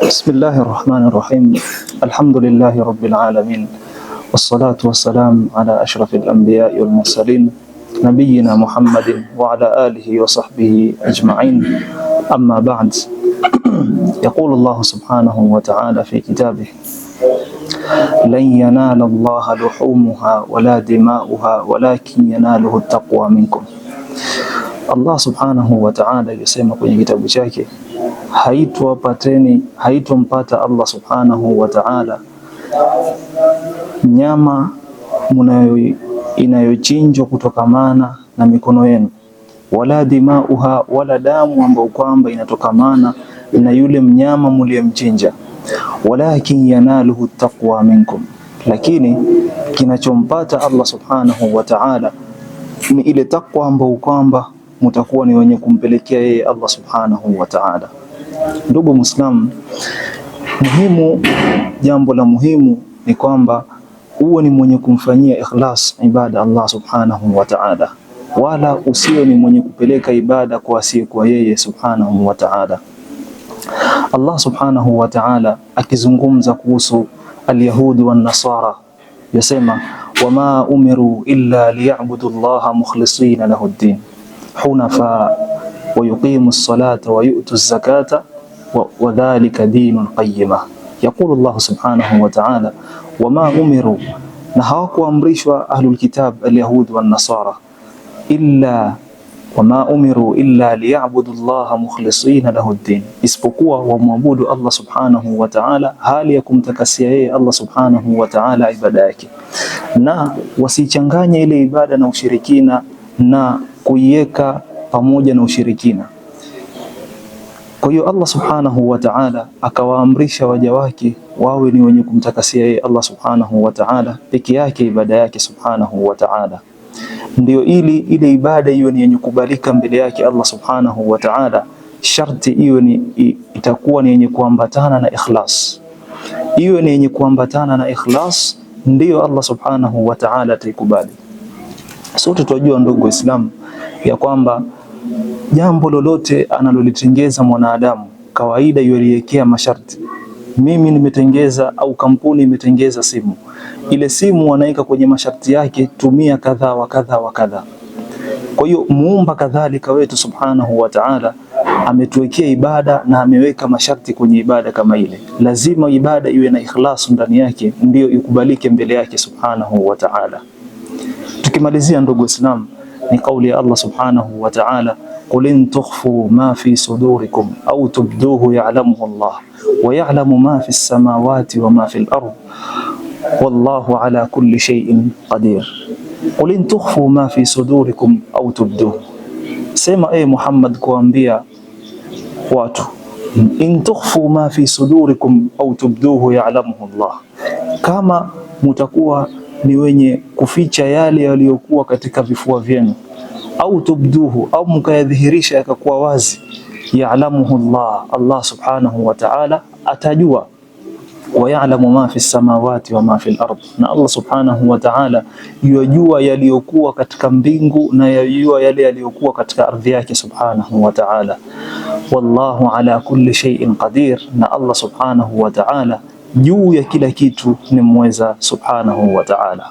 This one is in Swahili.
Bismillahir Rahmanir Rahim. Alhamdulillahi Rabbil Alamin. Wassalatu wassalam ala ashrafil anbiya'i wal mursalin nabiyyina Muhammadin wa ala alihi wa sahbihi ajma'in. Amma ba'd. Yaqulu Allah subhanahu wa ta'ala fi kitabihi lan yanala Allaha luhumuha wala dima'uha walakin yanaluhu at-taqwa minkum. Allah subhanahu wa ta'ala yasema kwenye kitabu chake, haitompata Allah subhanahu wa ta'ala nyama inayochinjwa kutokamana na mikono yenu, wala dimauha, wala damu ambayo kwamba inatokamana na yule mnyama mliyemchinja, walakin yanaluhu taqwa minkum, lakini kinachompata Allah subhanahu wa ta'ala ni ile taqwa ambayo kwamba mtakuwa ni wenye kumpelekea yeye Allah subhanahu wa ta'ala. Ndugu Muislamu, jambo la muhimu ni kwamba uwe ni mwenye kumfanyia ikhlas ibada Allah subhanahu wa ta'ala, wala usiwe ni mwenye kupeleka ibada kwa asiyekuwa yeye subhanahu wa ta'ala. Allah subhanahu wa ta'ala akizungumza kuhusu al-yahudi wan nasara yasema, wama umiru illa liya'budu Allaha mukhlisina lahu ad-din hunafa wa yuqimu as-salata wa yu'tu az-zakata wa dhalika dinul qayyimah. Yaqulu Allah subhanahu wa ta'ala, wama umiru, na hawakuamrishwa ahlul kitab al-yahud wan nasara, wama umiru illa liya'budu Allaha mukhlisina lahu ad-din, isipokuwa wamwabudu Allah subhanahu wa ta'ala hali ya kumtakasia yeye Allah subhanahu wa ta'ala ibada yake, na wasichanganye ile ibada na ushirikina na kuiweka pamoja na ushirikina. Kwa hiyo Allah subhanahu wa ta'ala akawaamrisha waja wake wawe ni wenye kumtakasia yeye Allah subhanahu wa ta'ala peke yake ibada yake subhanahu wa ta'ala, ndio ili ile ibada iwe ni yenye kubalika mbele yake Allah subhanahu wa ta'ala. Sharti itakuwa ni yenye kuambatana na ikhlas, iwe ni yenye kuambatana na ikhlas, ndio Allah subhanahu wa ta'ala ataikubali. Sote tunajua ndugu Waislamu ya kwamba jambo lolote analolitengeza mwanadamu kawaida yuliwekea masharti. Mimi nimetengeza au kampuni imetengeza simu, ile simu wanaika kwenye masharti yake, tumia kadha wa kadha wa kadha. Kwa hiyo muumba kadhalika wetu subhanahu wa ta'ala ametuwekea ibada na ameweka masharti kwenye ibada kama ile. Lazima ibada iwe na ikhlas ndani yake, ndio ikubalike mbele yake subhanahu wa ta'ala. Tukimalizia ndugu Islam, ni kauli ya Allah subhanahu wa ta'ala, qul in tukhfu ma fi sudurikum au tubduhu ya'lamuhu Allah wa ya'lamu ma fi as-samawati wa ma fi al-ard wallahu ala kulli shay'in qadir. Qul in tukhfu ma fi sudurikum au tubduhu, sema Muhammad kuambia watu, in tukhfu ma fi sudurikum au tubduhu ya'lamuhu Allah, kama mutakuwa ni wenye kuficha yale yaliyokuwa katika vifua vyenu, au tubduhu, au mkayadhihirisha yakakuwa wazi, ya'lamuhu Allah, Allah subhanahu wa ta'ala atajua, wa ya'lamu ma fi samawati wa ma fi al-ard, na Allah subhanahu wa ta'ala yajua yaliyokuwa katika mbingu na yajua yale yaliyokuwa katika ardhi yake subhanahu wa ta'ala. Wallahu ala kulli shay'in qadir, na Allah subhanahu wa ta'ala juu ya kila kitu ni mweza subhanahu wa ta'ala.